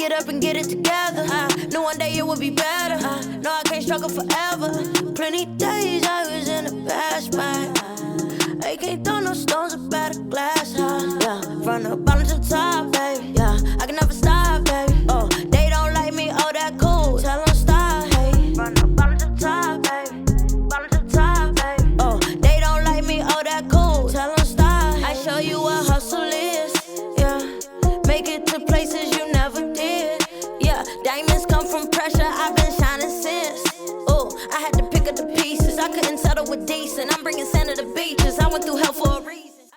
get up and get it together. Knew one day it would be better. No, I can't struggle forever. Plenty days I was in the past, man. I can't throw no stones up at a glass house. Yeah, from the bottom to the top, baby. Yeah, I can never stop, baby. Oh, they don't like me, oh, that cool. Tell them stop, hey. From the bottom to the top, baby. Bottom to the top, baby. Oh, they don't like me, oh, that cool. Tell them stop. I show you what hustle is. Yeah, make it to places you never did. Yeah, diamonds come from pressure. I've been shining since. Oh, I had to pick up the pieces. I couldn't settle with decent. I'm bringing sand to the beaches. I went through hell for a reason.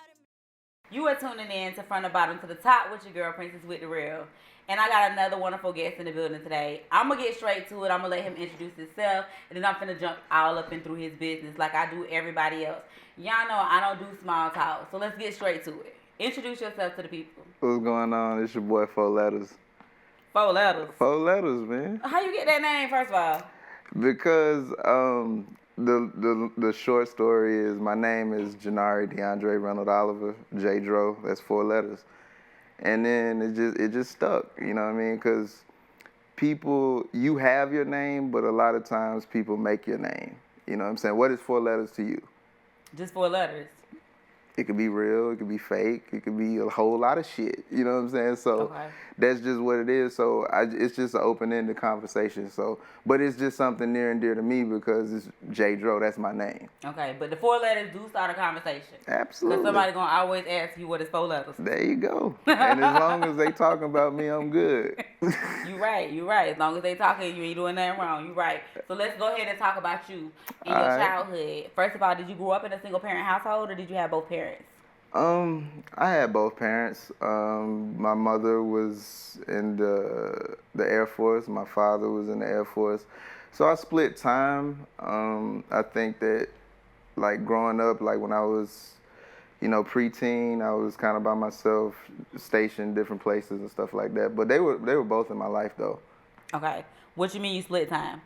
You are tuning in to From the Bottom to the Top with your girl, Princess with the Real. And I got another wonderful guest in the building today. I'm going to get straight to it. I'm going to let him introduce himself. And then I'm going to jump all up and through his business like I do everybody else. Y'all know I don't do small talk. So let's get straight to it. Introduce yourself to the people. What's going on? It's your boy 4LTZ's. 4 letters. 4 letters, man. How you get that name, first of all? Because the short story is my name is Janari DeAndre Reynolds Oliver, J. Dro. That's 4 letters. And then it just stuck, you know what I mean? Because people, you have your name, but a lot of times people make your name. You know what I'm saying? What is 4 letters to you? Just 4 letters. It could be real, it could be fake, it could be a whole lot of shit. You know what I'm saying? So That's just what it is. So it's just an open-ended conversation. So, but it's just something near and dear to me because it's J. Dro. That's my name. Okay, but the 4 letters do start a conversation. Absolutely. Because somebody's gonna always ask you what is 4 letters. There you go. And as long as they talking about me, I'm good. You right. As long as they talking, you ain't doing nothing wrong. You right. So let's go ahead and talk about you in your childhood. First of all, did you grow up in a single parent household or did you have both parents? I had both parents. My mother was in the Air Force. My father was in the Air Force. So I split time. I think that, like, growing up, like, when I was, preteen, I was kind of by myself, stationed different places and stuff like that. But they were both in my life, though. Okay. What you mean you split time?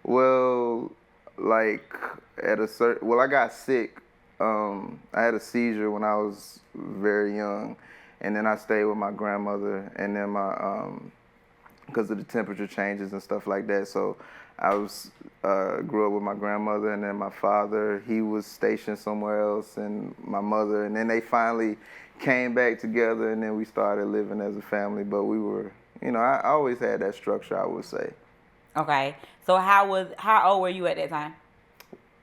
Well, like, I got sick. I had a seizure when I was very young, and then I stayed with my grandmother, and then because of the temperature changes and stuff like that, so I grew up with my grandmother, and then my father, he was stationed somewhere else, and my mother, and then they finally came back together, and then we started living as a family, but we were, I always had that structure, I would say. Okay, so how old were you at that time?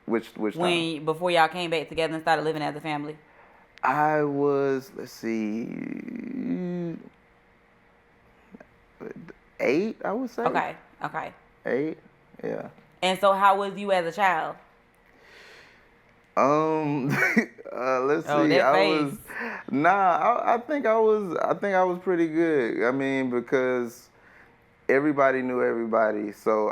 Which time? Before y'all came back together and started living as a family? I was, 8, I would say. Okay. 8, yeah. And so how was you as a child? Let's see. That face. I think I was pretty good. I mean, because everybody knew everybody, so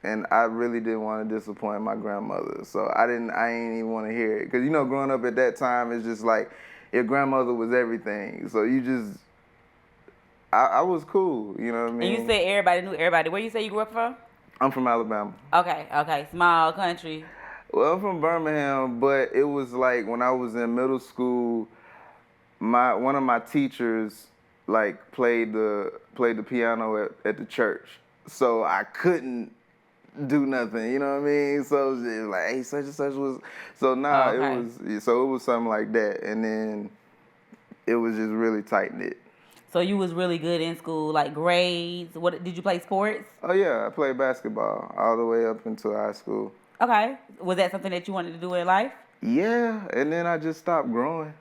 and I really didn't want to disappoint my grandmother, so I ain't even want to hear it, because growing up at that time, it's just like your grandmother was everything, so I was cool, you know what I mean? And you said everybody knew everybody. Where you say you grew up from? I'm from Alabama. Okay, small country. Well, I'm from Birmingham, but it was like when I was in middle school, one of my teachers like played the piano at the church, so I couldn't do nothing, you know what I mean? So it was like, hey, such and such was. So it was something like that, and then it was just really tight knit. So you was really good in school, like grades. What did you play sports? Oh yeah, I played basketball all the way up until high school. Okay, was that something that you wanted to do in life? Yeah, and then I just stopped growing.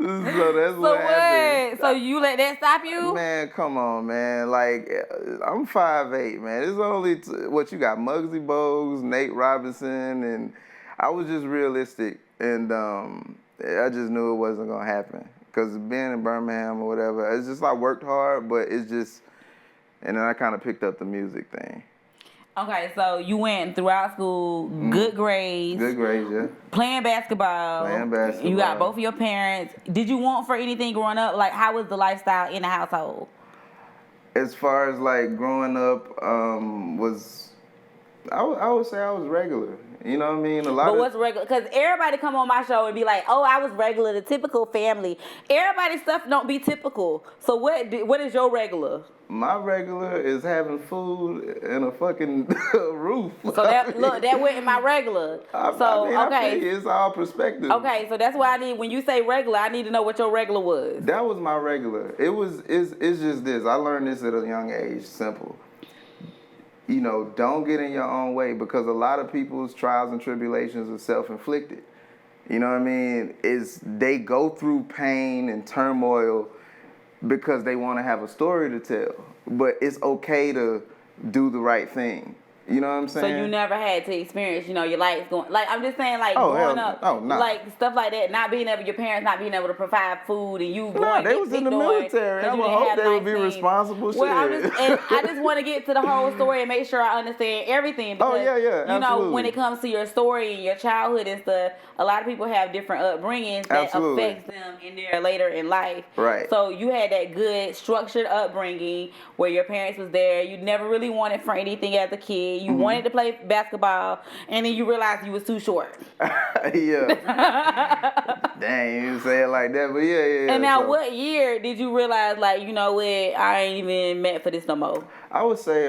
So that's what happened. So you let that stop you? Man, come on, man. Like, I'm 5'8", man. It's only, you got Muggsy Bogues, Nate Robinson, and I was just realistic. And I just knew it wasn't going to happen. Because being in Birmingham or whatever, it's just, I worked hard, but it's just, and then I kind of picked up the music thing. Okay, so you went throughout school, good grades. Good grades, yeah. Playing basketball. You got both of your parents. Did you want for anything growing up? Like, how was the lifestyle in the household? As far as, like, growing up, I would say I was regular. You know what I mean? But what's regular? Because everybody come on my show and be like, "Oh, I was regular, the typical family." Everybody's stuff don't be typical. So what is your regular? My regular is having food and a fucking roof. So that went in my regular. I feel you. It's all perspective. Okay, so that's why when you say regular, I need to know what your regular was. That was my regular. It's just this. I learned this at a young age. Simple. You know, don't get in your own way, because a lot of people's trials and tribulations are self-inflicted. You know what I mean? They go through pain and turmoil because they want to have a story to tell. But it's okay to do the right thing. You know what I'm saying? So you never had to experience, your lights going, like, I'm just saying, like, growing up, like, stuff like that, your parents not being able to provide food, and you going they was in the military. I would hope they would be responsible. Well, I just want to get to the whole story and make sure I understand everything. Because, absolutely. When it comes to your story and your childhood and stuff, a lot of people have different upbringings that affects them in their later in life. Right. So you had that good structured upbringing where your parents was there. You never really wanted for anything as a kid. You wanted to play basketball, and then you realized you was too short. Yeah. Dang, you didn't say it like that, but yeah. And now, what year did you realize, like, you know what, I ain't even meant for this no more? I would say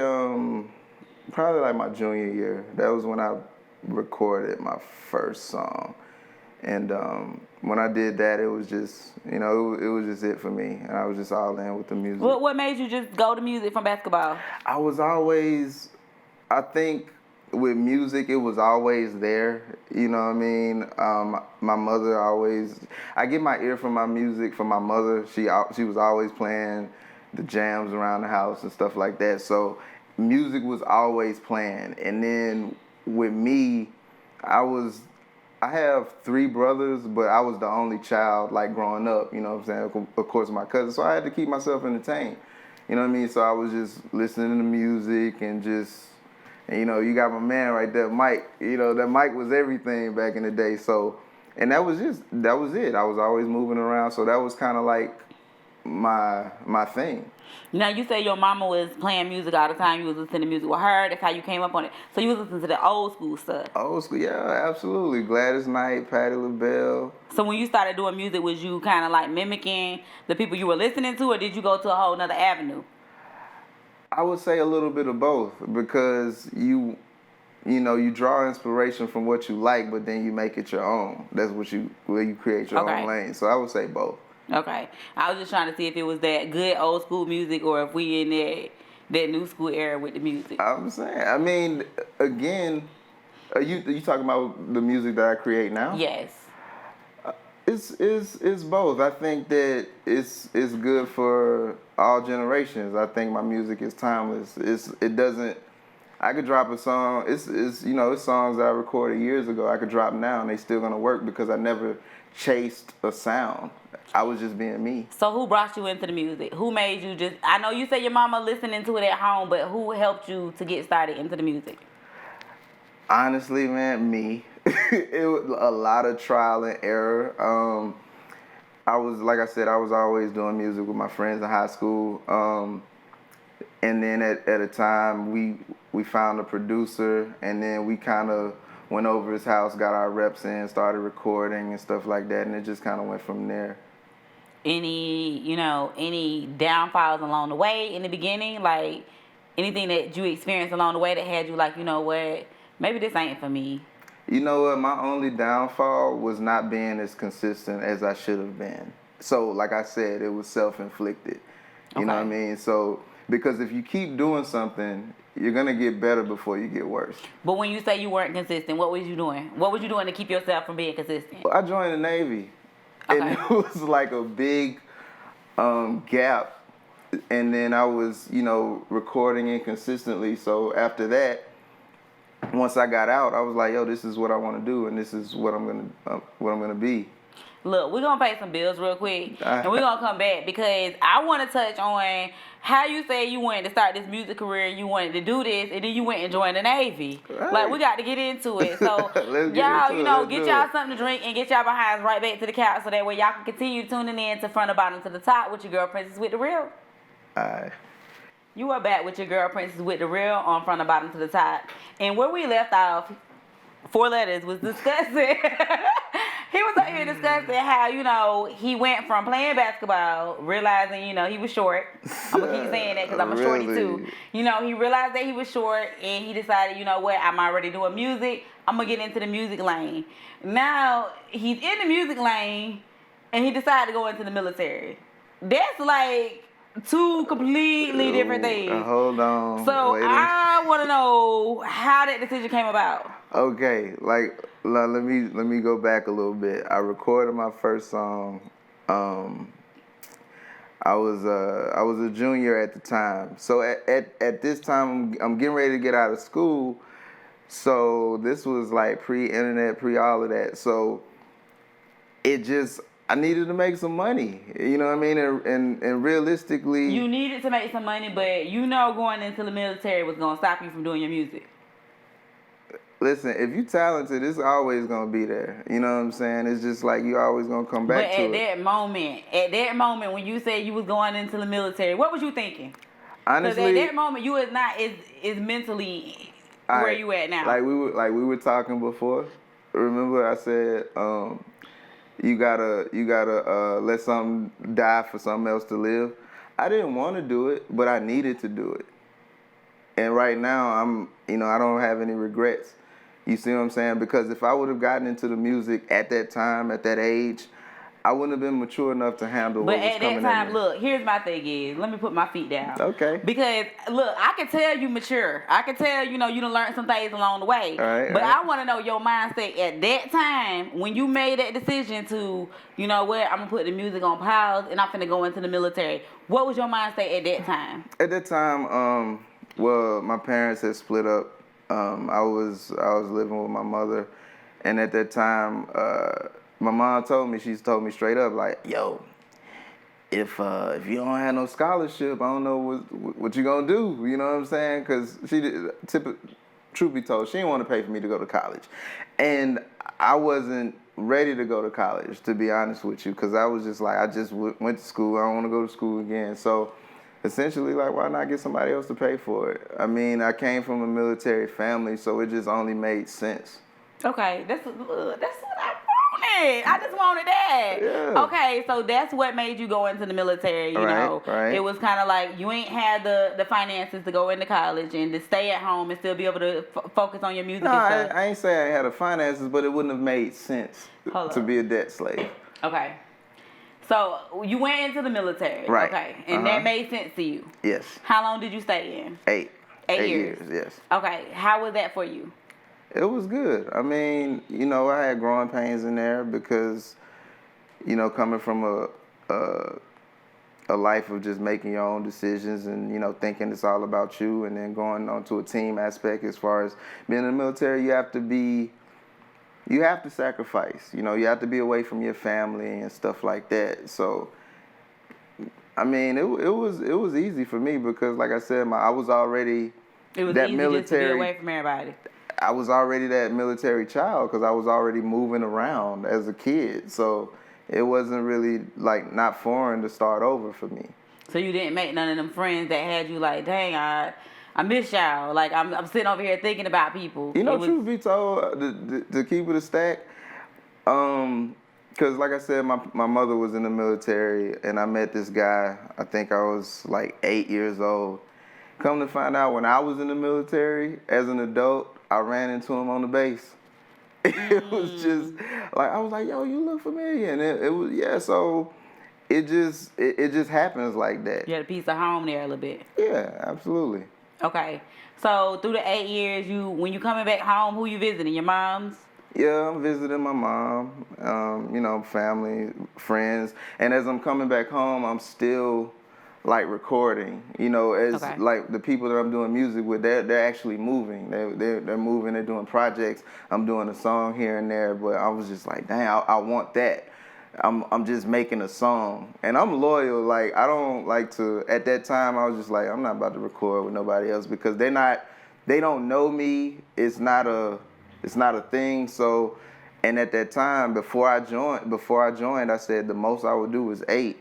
probably like my junior year. That was when I recorded my first song. And when I did that, it was just, it was just it for me. And I was just all in with the music. What made you just go to music from basketball? I think with music, it was always there. You know what I mean? My mother I get my ear from my music from my mother. She was always playing the jams around the house and stuff like that. So music was always playing. And then with me, I have 3 brothers, but I was the only child, like, growing up, you know what I'm saying? Of course, my cousin. So I had to keep myself entertained. You know what I mean? So I was just listening to music and just, you got my man right there, Mike. That Mike was everything back in the day. So, and that was it. I was always moving around. So that was kind of like my thing. Now, you say your mama was playing music all the time. You was listening to music with her. That's how you came up on it. So you was listening to the old school stuff. Old school, yeah, absolutely. Gladys Knight, Patti LaBelle. So when you started doing music, was you kind of like mimicking the people you were listening to, or did you go to a whole nother avenue? I would say a little bit of both, because you draw inspiration from what you like, but then you make it your own. That's where you create your own lane. So I would say both. Okay. I was just trying to see if it was that good old school music or if we in that new school era with the music. I'm saying, I mean, again, are you talking about the music that I create now? Yes. It's both. I think that it's good for all generations. I think my music is timeless. I could drop a song. It's songs that I recorded years ago. I could drop now and they still gonna work because I never chased a sound. I was just being me. So who brought you into the music? Who made you I know you say your mama listening to it at home, but who helped you to get started into the music? Honestly, man, me. It was a lot of trial and error. Like I said, I was always doing music with my friends in high school. And then at a time, we found a producer, and then we kind of went over his house, got our reps in, started recording and stuff like that, and it just kind of went from there. Any downfalls along the way in the beginning? Like, anything that you experienced along the way that had you like, you know what, maybe this ain't for me? You know what, my only downfall was not being as consistent as I should have been. So, like I said, it was self-inflicted. You know what I mean? So, because if you keep doing something, you're going to get better before you get worse. But when you say you weren't consistent, what was you doing? What was you doing to keep yourself from being consistent? Well, I joined the Navy. Okay. And it was like a big gap. And then I was, recording inconsistently. So after that, once I got out, I was like, yo, this is what I want to do, and this is what I'm gonna be. Look, we're going to pay some bills real quick, and we're going to come back because I want to touch on how you say you wanted to start this music career, you wanted to do this, and then you went and joined the Navy. Right. Like, we got to get into it. So, y'all, get y'all something to drink and get y'all behinds right back to the couch so that way y'all can continue tuning in to Front or Bottom to the Top with your girl, Princess with the Real. All right. You are back with your girl Princess with the real on from the bottom to the top. And where we left off, 4 letters was discussing. He was out here discussing how, you know, he went from playing basketball, realizing, you know, he was short. I'm going to keep saying that because I'm a shorty too. You know, he realized that he was short and he decided, you know what, I'm already doing music. I'm going to get into the music lane. Now, he's in the music lane and he decided to go into the military. That's like 2 completely different things. Hold on. So I want to know how that decision came about. Okay, like let me go back a little bit. I recorded my first song. I was a junior at the time. So at this time, I'm getting ready to get out of school. So this was like pre-internet, pre all of that. So I needed to make some money, you know what I mean? And realistically... You needed to make some money, but you know going into the military was going to stop you from doing your music. Listen, if you're talented, it's always going to be there. You know what I'm saying? It's just like you're always going to come back to it. But at that moment when you said you was going into the military, what was you thinking? Honestly... Because at that moment, you was not as mentally where you at now. Like we were talking before. Remember I said... You gotta let something die for something else to live. I didn't want to do it, but I needed to do it. And right now, I don't have any regrets. You see what I'm saying? Because if I would have gotten into the music at that time, at that age, I wouldn't have been mature enough to handle what was coming at me. But at that time, look, here's my thing is, let me put my feet down. Okay. Because, look, I can tell you mature. I can tell, you done learned some things along the way. All right, but I want to know your mindset at that time when you made that decision to, you know what, I'm going to put the music on pause and I'm finna go into the military. What was your mindset at that time? At that time, well, my parents had split up. I was living with my mother. And at that time, my mom told me straight up, like, yo, if you don't have no scholarship, I don't know what you gonna do. You know what I'm saying? Because truth be told, she didn't want to pay for me to go to college. And I wasn't ready to go to college, to be honest with you, because I was just like, I just went to school. I don't want to go to school again. So essentially, like, why not get somebody else to pay for it? I mean, I came from a military family, so it just only made sense. Okay, that's what I wanted. I just wanted that. Yeah. Okay, so that's what made you go into the military, you know. Right. It was kind of like you ain't had the finances to go into college and to stay at home and still be able to focus on your music and stuff. I ain't say I had the finances, but it wouldn't have made sense to be a debt slave. Okay. So you went into the military. Right. Okay. And that made sense to you. Yes. How long did you stay in? 8 years. Yes. Okay. How was that for you? It was good. I mean, I had growing pains in there because, coming from a life of just making your own decisions and, thinking it's all about you, and then going on to a team aspect as far as being in the military, you have to sacrifice. You have to be away from your family and stuff like that. So, I mean, it was easy for me because, like I said, I was already that military. Just to be away from everybody. I was already that military child because I was already moving around as a kid. So it wasn't really like not foreign to start over for me. So you didn't make none of them friends that had you like, dang, I miss y'all. Like I'm sitting over here thinking about people. Truth be told, to keep it a stack, because like I said, my mother was in the military and I met this guy. I think I was like 8 years old. Come to find out, when I was in the military as an adult, I ran into him on the base. It was just like, I was like, yo, you look familiar. And it was, yeah, so it just happens like that. You had a piece of home there a little bit. Yeah, absolutely. Okay. So through the 8 years, when you coming back home, who you visiting? Your mom's? Yeah, I'm visiting my mom, family, friends. And as I'm coming back home, I'm still like recording, like the people that I'm doing music with, they're actually moving. They're moving, they're doing projects. I'm doing a song here and there, but I was just like, dang, I want that. I'm just making a song. And I'm loyal. Like, I don't like to, at that time, I was just like, I'm not about to record with nobody else because they don't know me. It's not a thing. So, and at that time, before I joined, I said the most I would do was 8.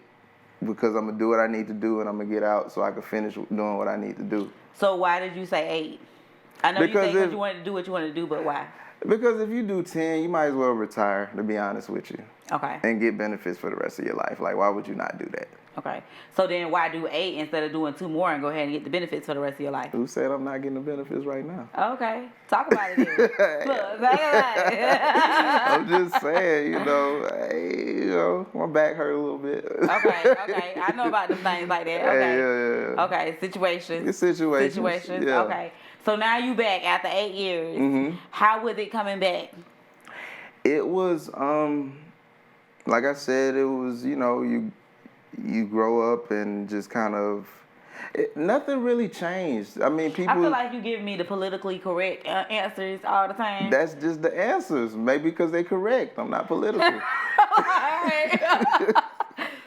because I'm gonna do what I need to do and I'm gonna get out so I can finish doing what I need to do. So why did you say 8? I know Because you said because you wanted to do what you wanted to do, but why? Because if you do 10, you might as well retire, to be honest with you. Okay. And get benefits for the rest of your life. Like, why would you not do that? Okay. So then why do 8 instead of doing 2 more and go ahead and get the benefits for the rest of your life? Who said I'm not getting the benefits right now? Okay. Talk about it then. Look, talk about it. I'm just saying, hey, my back hurt a little bit. Okay. I know about them things like that. Okay. Hey, yeah. Okay. Situations. It's situations. Yeah. Okay. So now you back after 8 years. Mm-hmm. How was it coming back? It was, like I said, it was, you grow up and just kind of, nothing really changed. I mean, people. I feel like you give me the politically correct answers all the time. That's just the answers. Maybe because they're correct. I'm not political.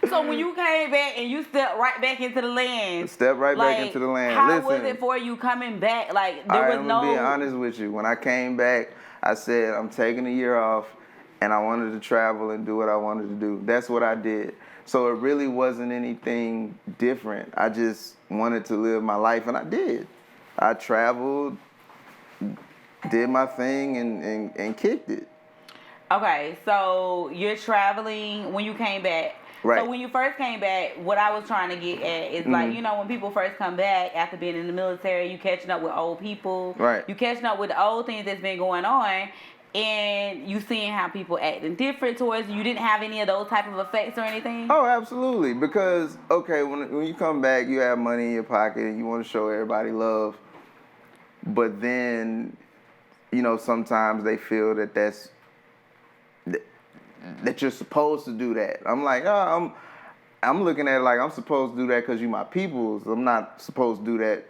So when you came back and you stepped right back into the land. Back into the land. How Listen, was it for you coming back? Like, there was no. I'm gonna be honest with you. When I came back, I said I'm taking a year off, and I wanted to travel and do what I wanted to do. That's what I did. So it really wasn't anything different. I just wanted to live my life, and I did. I traveled, did my thing, and kicked it. Okay, so you're traveling when you came back. Right. So when you first came back, what I was trying to get at is like, when people first come back after being in the military, you catching up with old people. Right. You catching up with the old things that's been going on. And you seeing how people acting different towards you. You didn't have any of those type of effects or anything? Oh, absolutely. Because, okay, when you come back, you have money in your pocket and you want to show everybody love. But then, sometimes they feel that you're supposed to do that. I'm like, I'm looking at it like I'm supposed to do that because you my peoples. I'm not supposed to do that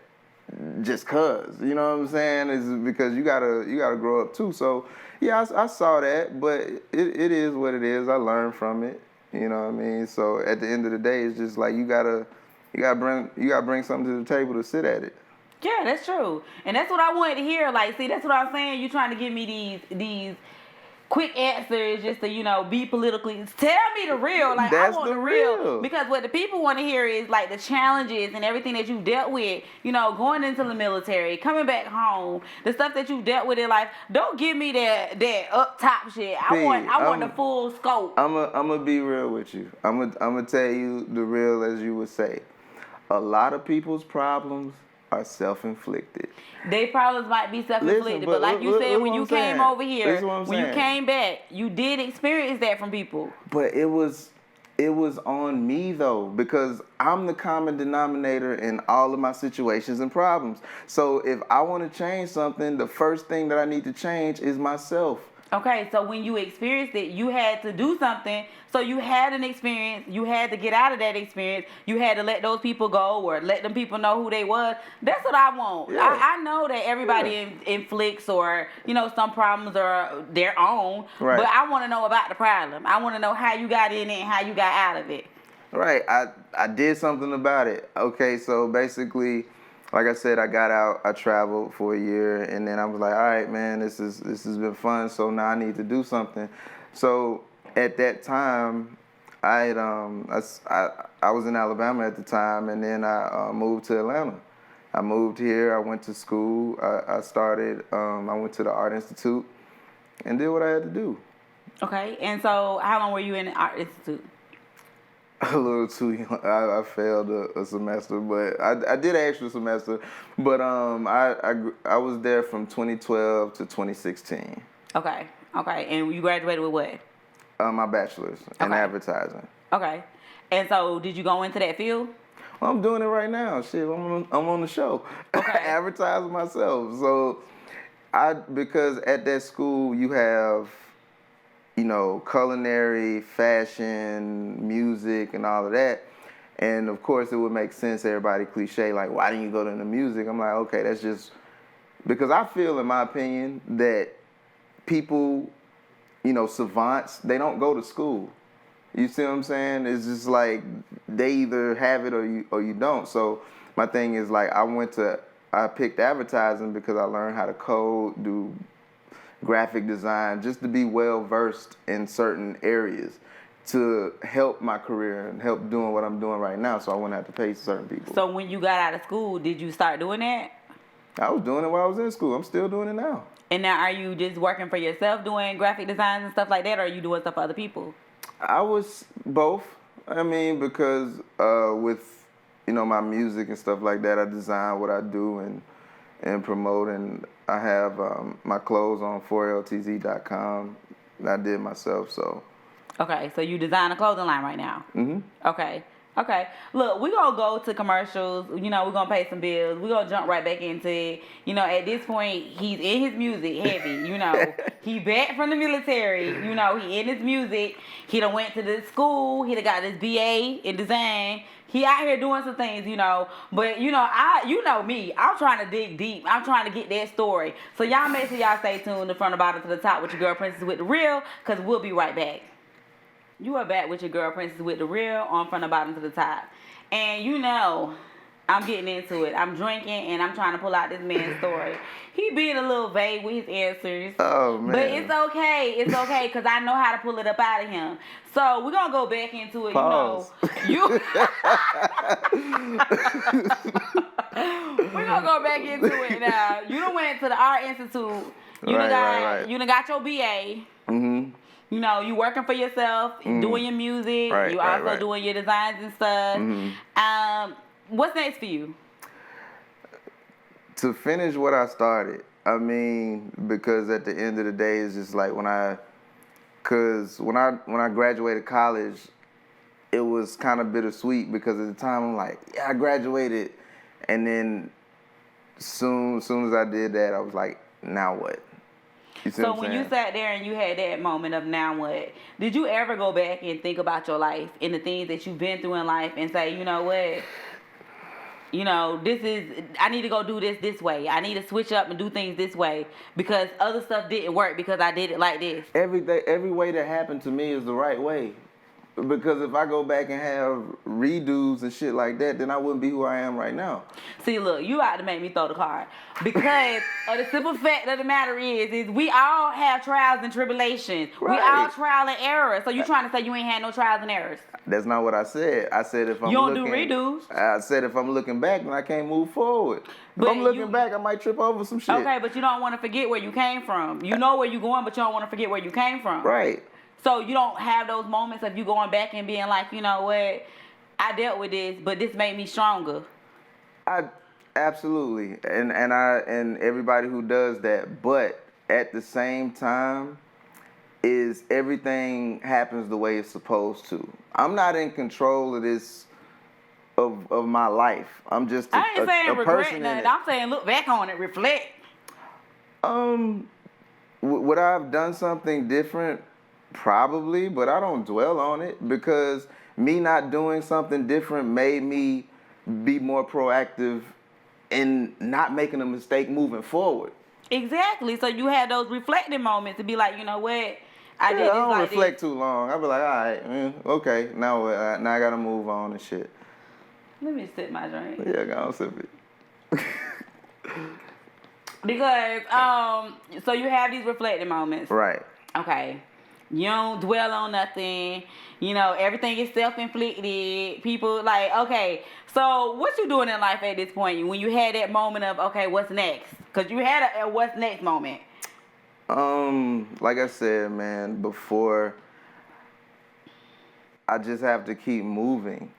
just cause. You know what I'm saying? It's because you gotta grow up too. So yeah, I saw that, but it is what it is. I learned from it. You know what I mean? So at the end of the day, it's just like you gotta bring something to the table to sit at it. Yeah, that's true. And that's what I wanted to hear. Like, see, that's what I'm saying. You trying to give me these quick answers just to, be politically. Tell me the real. Like, that's I want the real. Because what the people want to hear is, like, the challenges and everything that you dealt with, going into the military, coming back home, the stuff that you dealt with in life. Don't give me that up top shit. I want the full scope. I'm going to be real with you. I'm going to tell you the real, as you would say. A lot of people's problems are self-inflicted. Their problems might be self-inflicted, but like you said, when you came over here, when you came back, you did experience that from people. But it was on me though, because I'm the common denominator in all of my situations and problems. So if I want to change something, the first thing that I need to change is myself. Okay, so when you experienced it, you had to do something. So you had an experience. You had to get out of that experience. You had to let those people go or let them people know who they was. That's what I want. Yeah. I know that everybody inflicts or, some problems are their own. Right. But I want to know about the problem. I want to know how you got in it and how you got out of it. Right. I did something about it. Okay, so basically, like I said, I got out, I traveled for a year, and then I was like, all right, man, this has been fun, so now I need to do something. So at that time, I was in Alabama at the time, and then I moved to Atlanta. I moved here, I went to school, I went to the Art Institute, and did what I had to do. Okay, and so how long were you in the Art Institute? A little too young. I failed a semester, but I did an extra semester. But I was there from 2012 to 2016. Okay. And you graduated with what? My bachelor's in advertising. Okay. And so did you go into that field? Well, I'm doing it right now. Shit, I'm on the show. Okay. Advertising myself. So because at that school you have, culinary, fashion, music, and all of that. And of course, it would make sense, everybody cliche, like, why didn't you go to the music? I'm like, okay, that's just, because I feel, in my opinion, that people, savants, they don't go to school. You see what I'm saying? It's just like, they either have it or you don't. So my thing is like, I picked advertising because I learned how to code, do graphic design, just to be well versed in certain areas. to help my career and help doing what I'm doing right now, so I wouldn't have to pay certain people. So when you got out of school, did you start doing that? I was doing it while I was in school. I'm still doing it now. And now are you just working for yourself doing graphic designs and stuff like that, or are you doing stuff for other people? I was both. I mean, because with, my music and stuff like that, I design what I do and promote, and I have my clothes on 4LTZ.com. I did myself, so. Okay, so you design a clothing line right now. Mm-hmm. Okay. Look, we're going to go to commercials. We're going to pay some bills. We're going to jump right back into it. At this point, he's in his music heavy, He back from the military, he in his music. He done went to the school. He done got his BA in design. He out here doing some things, But, me. I'm trying to dig deep. I'm trying to get that story. So y'all make sure y'all stay tuned from the bottom to the top with your girl Princess with the Real, because we'll be right back. You are back with your girl Princess with the Real on from the bottom to the top. And I'm getting into it. I'm drinking and I'm trying to pull out this man's story. He being a little vague with his answers. Oh, man. But it's okay. It's okay because I know how to pull it up out of him. So we're going to go back into it. Pause. We're going to go back into it now. You done went to the Art Institute. You done got your BA. Mm-hmm. You working for yourself, doing your music. You also doing your designs and stuff. Mm-hmm. What's next for you? To finish what I started. I mean, because at the end of the day, it's just like when I graduated college, it was kind of bittersweet because at the time I'm like, yeah, I graduated, and then soon as I did that, I was like, now what? So when you sat there and you had that moment of now what, did you ever go back and think about your life and the things that you've been through in life and say, you know what, I need to go do this way. I need to switch up and do things this way because other stuff didn't work because I did it like this. Every way that happened to me is the right way. Because if I go back and have redos and shit like that, then I wouldn't be who I am right now. See, look, you out to make me throw the card. Because of the simple fact of the matter is we all have trials and tribulations. Right. We all trial and error. So you trying to say you ain't had no trials and errors? That's not what I said. I said if I'm you don't do redos. I said if I'm looking back, then I can't move forward. If I'm looking back, I might trip over some shit. Okay, but you don't want to forget where you came from. You know where you're going, but you don't want to forget where you came from. Right. So you don't have those moments of you going back and being like, you know what, I dealt with this, but this made me stronger. Absolutely, and everybody who does that, but at the same time, is everything happens the way it's supposed to. I'm not in control of this of my life. I'm just I ain't saying a regret person nothing. in it. I'm saying look back on it, reflect. Would I have done something different? Probably, but I don't dwell on it because me not doing something different made me be more proactive in not making a mistake moving forward. Exactly. So you had those reflecting moments to be like, you know what, I did this I don't like reflect this. too long. I'll be like, all right, okay, now I gotta move on and shit. Let me sip my drink. Yeah, go on, sip it. Because so you have these reflecting moments. Right. Okay. You don't dwell on nothing. Everything is self-inflicted. People like, okay, so what you doing in life at this point when you had that moment of, okay, what's next? Because you had a what's next moment. Like I said, man, before, I just have to keep moving.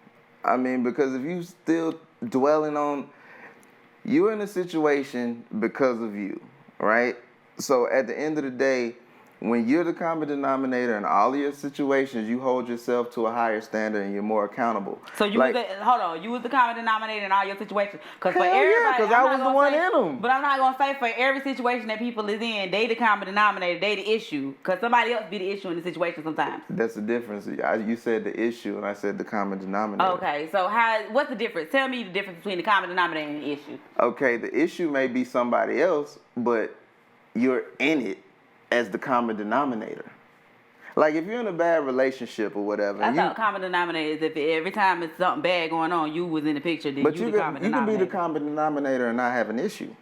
I mean, because if you still dwelling on, you're in a situation because of you, right? So at the end of the day, when you're the common denominator in all of your situations, you hold yourself to a higher standard and you're more accountable. So you was the common denominator in all your situations. Because for everybody, everybody, because I was the one in them. But I'm not gonna say for every situation that people is in, they the common denominator, they the issue. Because somebody else be the issue in the situation sometimes. That's the difference. You said the issue, and I said the common denominator. Okay, so what's the difference? Tell me the difference between the common denominator and the issue. Okay, the issue may be somebody else, but you're in it as the common denominator. Like if you're in a bad relationship or whatever. I thought common denominator is if every time it's something bad going on, you was in the picture, then but you the common denominator. But you can be the common denominator and not have an issue.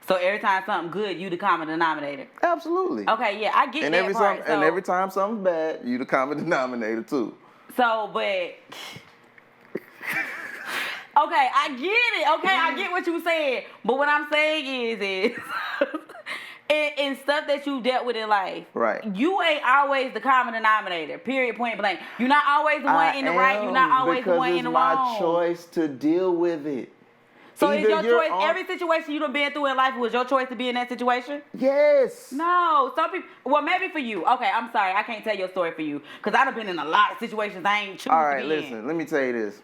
So every time something good, you the common denominator. Absolutely. Okay, yeah, I get that part. And every time something's bad, you the common denominator too. So, but okay, I get it. Okay, I get what you said. But what I'm saying is in stuff that you dealt with in life, right? You ain't always the common denominator. Period. Point blank. You're not always the one in the right. You're not always the one in the wrong. Because it's my choice to deal with it. So it's your choice. Every situation you done been through in life, was your choice to be in that situation? Yes. No. Some people. Well, maybe for you. Okay, I'm sorry. I can't tell your story for you because I've done been in a lot of situations I ain't choose to be in. All right, listen. Let me tell you this.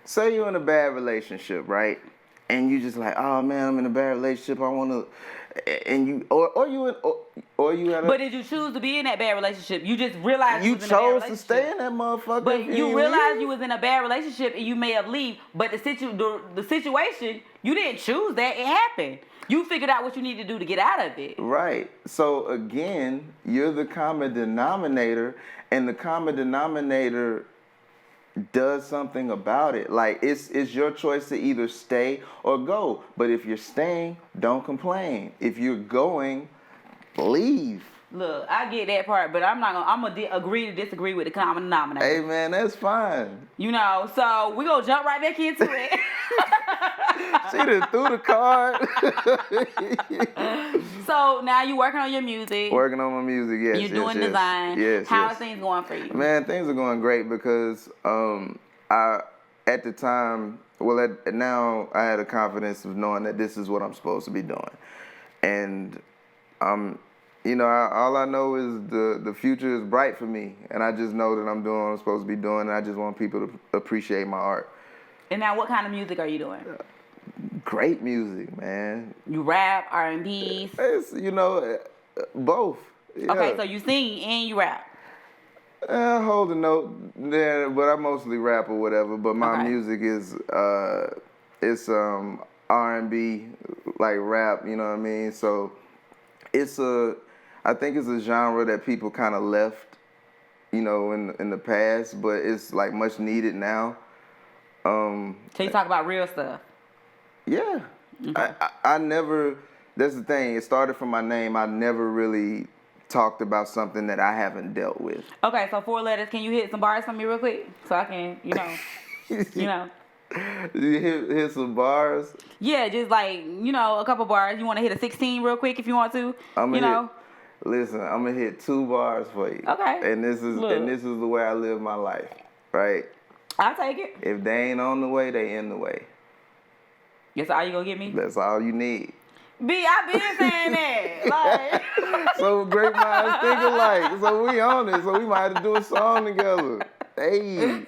Say you're in a bad relationship, right? And you just like, oh man, I'm in a bad relationship. I want to. And you, or you had a. But did you choose to be in that bad relationship? You just realized you was in a bad chose relationship. to stay in that motherfucker. But you realized you was in a bad relationship and you may have leave. But the situation, you didn't choose that. It happened. You figured out what you need to do to get out of it. Right. So again, you're the common denominator, and the common denominator does something about it. Like it's your choice to either stay or go. But if you're staying, don't complain. If you're going, leave. Look, I get that part, but I'm gonna agree to disagree with the common denominator. Hey man, that's fine. You know, so we gonna jump right back into it. She done threw the card. So now you working on your music. Working on my music, yes. You're doing design. Yes. How are things going for you? Man, things are going great because I at the time, now I had a confidence of knowing that this is what I'm supposed to be doing, and all I know is the future is bright for me, and I just know that I'm doing what I'm supposed to be doing, and I just want people to appreciate my art. And now, what kind of music are you doing? Great music, man. You rap, R&B? It's, both. Yeah. Okay, so you sing and you rap. I hold a note there, but I mostly rap or whatever. But my music is it's R&B, like rap. You know what I mean? So I think it's a genre that people kind of left, in the past, but it's like much needed now. So you talk about real stuff. Yeah. Okay. I never, that's the thing, it started from my name. I never really talked about something that I haven't dealt with. Okay, so 4 letters, can you hit some bars for me real quick? So I can, You hit some bars? Yeah, just like, a couple bars. You want to hit a 16 real quick if you want to? Listen, I'm going to hit 2 bars for you. Okay. And this is the way I live my life, right? I'll take it. If they ain't on the way, they in the way. That's all you gonna get me? That's all you need. B, I been saying that. Like. So great minds think alike. So we on it. So we might have to do a song together. Hey.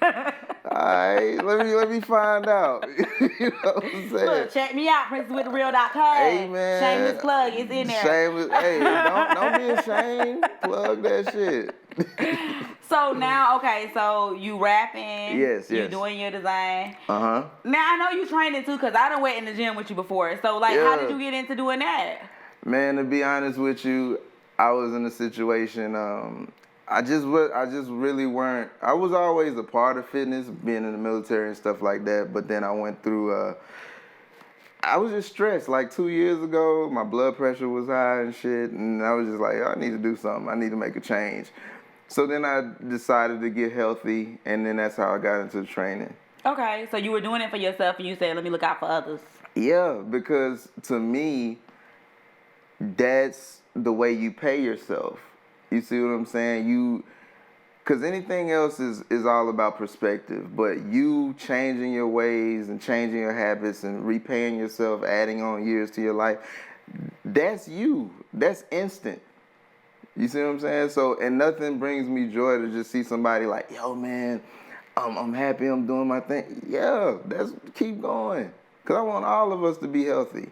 All right. Let me find out. You know what I'm saying? Look, check me out, princesswiththereal.com. Hey man. Shameless plug, it's in there. Hey, don't be ashamed. Plug that shit. So now, okay, so you rapping. Yes. You doing your design. Uh-huh. Now, I know you training too, because I done went in the gym with you before. So, how did you get into doing that? Man, to be honest with you, I was in a situation, I just really weren't, I was always a part of fitness, being in the military and stuff like that, but then I went through, I was just stressed. Like 2 years ago, my blood pressure was high and shit, and I was just like, I need to do something. I need to make a change. So then I decided to get healthy, and then that's how I got into training. Okay, so you were doing it for yourself, and you said, let me look out for others. Yeah, because to me, that's the way you pay yourself. You see what I'm saying? Because anything else is all about perspective, but you changing your ways and changing your habits and repaying yourself, adding on years to your life, that's you. That's instant. You see what I'm saying? So, and nothing brings me joy to just see somebody like, yo, man, I'm happy I'm doing my thing. Yeah, keep going. Because I want all of us to be healthy.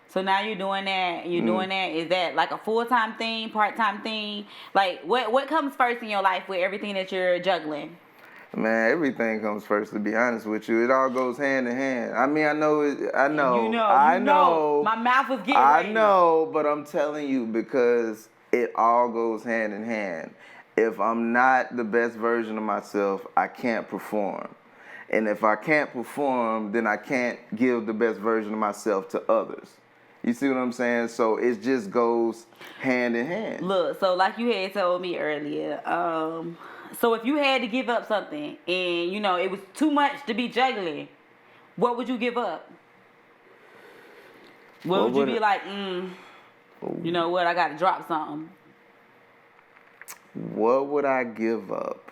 So now you're doing that. Doing that. Is that like a full-time thing, part-time thing? Like, what comes first in your life with everything that you're juggling? Man, everything comes first, to be honest with you. It all goes hand in hand. I mean, I know. I know. My mouth was getting ready. I know, but I'm telling you because it all goes hand in hand. If I'm not the best version of myself, I can't perform. And if I can't perform, then I can't give the best version of myself to others. You see what I'm saying? So it just goes hand in hand. Look, so like you had told me earlier, so if you had to give up something and, you know, it was too much to be juggling, what would you give up? What would you be like, you know what, I got to drop something? What would I give up?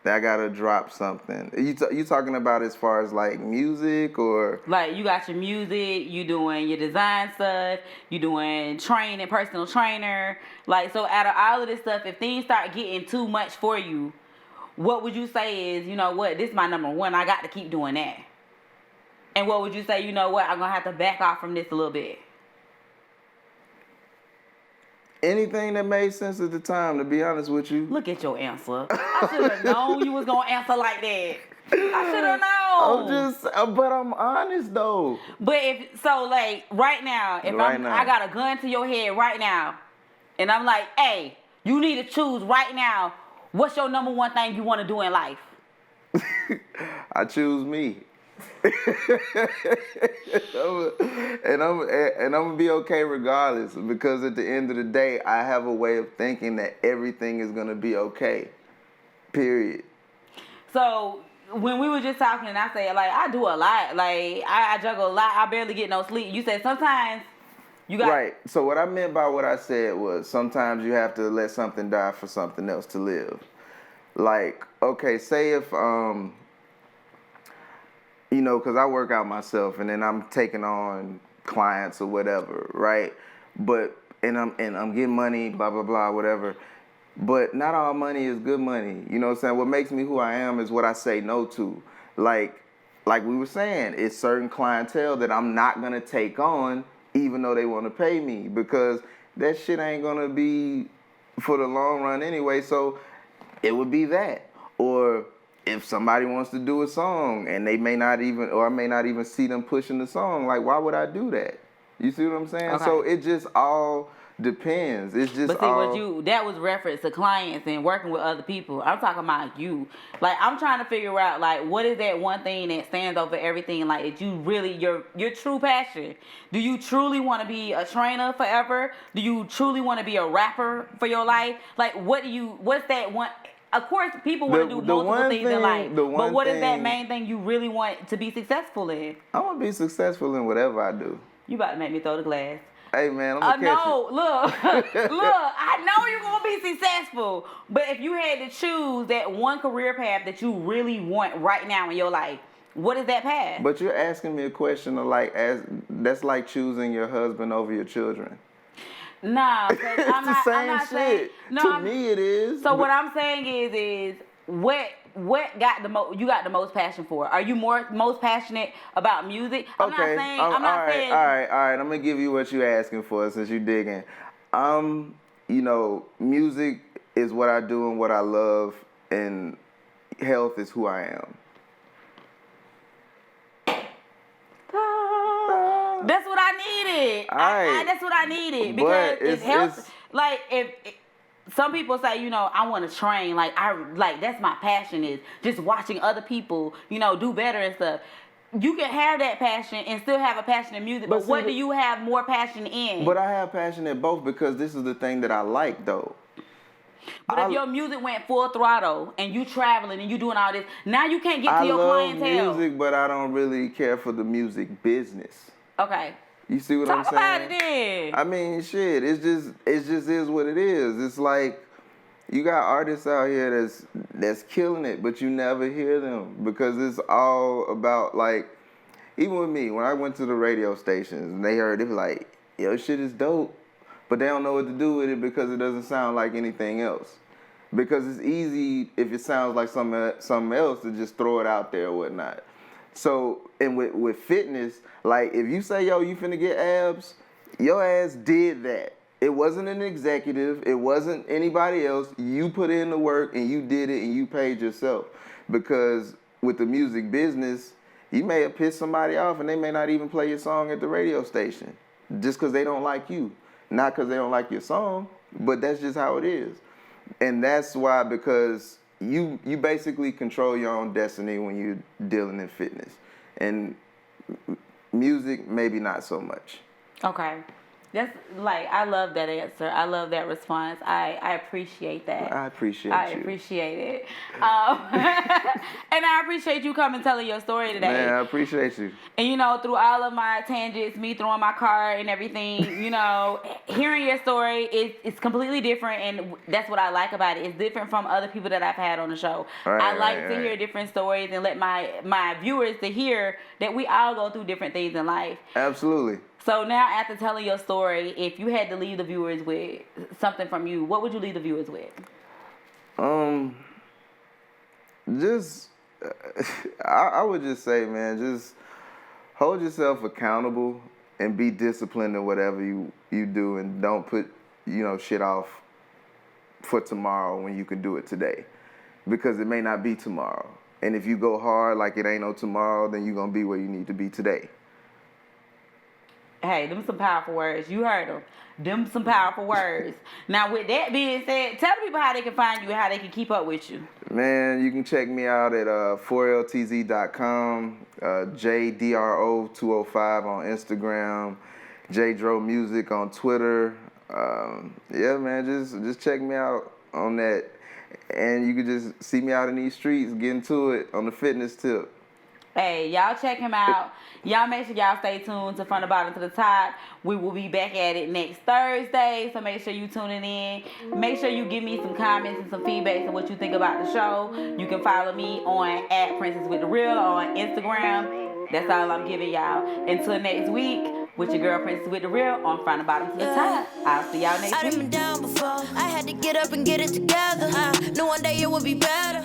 I gotta drop something. You talking about as far as like music or? Like you got your music, you doing your design stuff, you doing training, personal trainer. Like, so out of all of this stuff, if things start getting too much for you, what would you say is, you know what, this is my number one, I got to keep doing that? And what would you say, you know what, I'm gonna have to back off from this a little bit? Anything that made sense at the time, to be honest with you. Look at your answer. I should have known you was gonna answer like that. I should have known. But I'm honest though. But if so, like right now, if I got a gun to your head right now, and I'm like, hey, you need to choose right now. What's your number one thing you want to do in life? I choose me. and I'm gonna be okay regardless, because at the end of the day, I have a way of thinking that everything is gonna be okay. Period. So when we were just talking, and I said, like, I do a lot, like I juggle a lot. I barely get no sleep. You said sometimes you got right. So what I meant by what I said was sometimes you have to let something die for something else to live. Like, okay, say if you know, because I work out myself, and then I'm taking on clients or whatever, right? But and I'm getting money, blah blah blah, whatever. But not all money is good money. You know what I'm saying? What makes me who I am is what I say no to. Like we were saying, it's certain clientele that I'm not gonna take on, even though they want to pay me, because that shit ain't gonna be for the long run anyway. So it would be that, or if somebody wants to do a song and they may not even, or I may not even see them pushing the song, like, why would I do that? You see what I'm saying? Okay. So it just all depends. It's just But see, all... that was reference to clients and working with other people. I'm talking about you. Like, I'm trying to figure out, like, what is that one thing that stands over everything, like, that you really, your true passion? Do you truly want to be a trainer forever? Do you truly want to be a rapper for your life? Like, what's that one... Of course, people want to do multiple things in life, but what is that main thing you really want to be successful in? I want to be successful in whatever I do. You about to make me throw the glass. Hey, man, I'm going to catch no, look, I know you're going to be successful, but if you had to choose that one career path that you really want right now in your life, what is that path? But you're asking me a question of that's like choosing your husband over your children. Nah, it's the same shit. Saying, to me, it is. So what I'm saying is what got you got the most passion for? Are you most passionate about music? I'm not saying. All right. I'm gonna give you what you're asking for since you're digging. You know, music is what I do and what I love, and health is who I am. That's what I needed. That's what I needed, because it's health. Like if some people say, you know, I want to train. Like that's my passion, is just watching other people, you know, do better and stuff. You can have that passion and still have a passion in music, but what do you have more passion in? But I have passion in both, because this is the thing that I like, though. But if your music went full throttle and you traveling and you doing all this, now you can't get to your clientele. I love music, but I don't really care for the music business. Okay. You see what I'm saying? Talk about it then. I mean, shit, it just is what it is. It's like you got artists out here that's killing it, but you never hear them, because it's all about, like, even with me, when I went to the radio stations and they heard it, like, yo, shit is dope, but they don't know what to do with it because it doesn't sound like anything else. Because it's easy, if it sounds like something else, to just throw it out there or whatnot. So, and with fitness, like, if you say, yo, you finna get abs, your ass did that. It wasn't an executive. It wasn't anybody else. You put in the work and you did it and you paid yourself. Because with the music business, you may have pissed somebody off and they may not even play your song at the radio station just because they don't like you. Not because they don't like your song, but that's just how it is. And that's why, because you basically control your own destiny when you're dealing in fitness. And music, maybe not so much. Okay. That's like, I love that answer. I love that response. I appreciate that. I appreciate I you. appreciate it. And I appreciate you coming telling your story today. Man, I appreciate you. And you know, through all of my tangents, me throwing my car and everything, you know, hearing your story it's completely different, and that's what I like about it. It's different from other people that I've had on the show. I like to hear different stories and let my viewers to hear that we all go through different things in life. Absolutely. So now, after telling your story, if you had to leave the viewers with something from you, what would you leave the viewers with? Just, I would just say, man, just hold yourself accountable and be disciplined in whatever you do, and don't put, shit off for tomorrow when you can do it today, because it may not be tomorrow. And if you go hard like it ain't no tomorrow, then you're gonna be where you need to be today. Hey, them some powerful words. You heard them. Them some powerful words. Now, with that being said, tell the people how they can find you and how they can keep up with you. Man, you can check me out at 4LTZ.com, JDRO205 on Instagram, JDRO Music on Twitter. Yeah, man, just check me out on that. And you can just see me out in these streets, get into it on the fitness tip. Hey, y'all check him out. Y'all make sure y'all stay tuned to From the Bottom to the Top. We will be back at it next Thursday, so make sure you tuning in. Make sure you give me some comments and some feedback on what you think about the show. You can follow me on @PrincessWithTheReal on Instagram. That's all I'm giving y'all. Until next week, with your girl Princess with the Real on From the Bottom to the Top. I'll see y'all next week. I done been down before. I had to get up and get it together. Knew one day it would be better.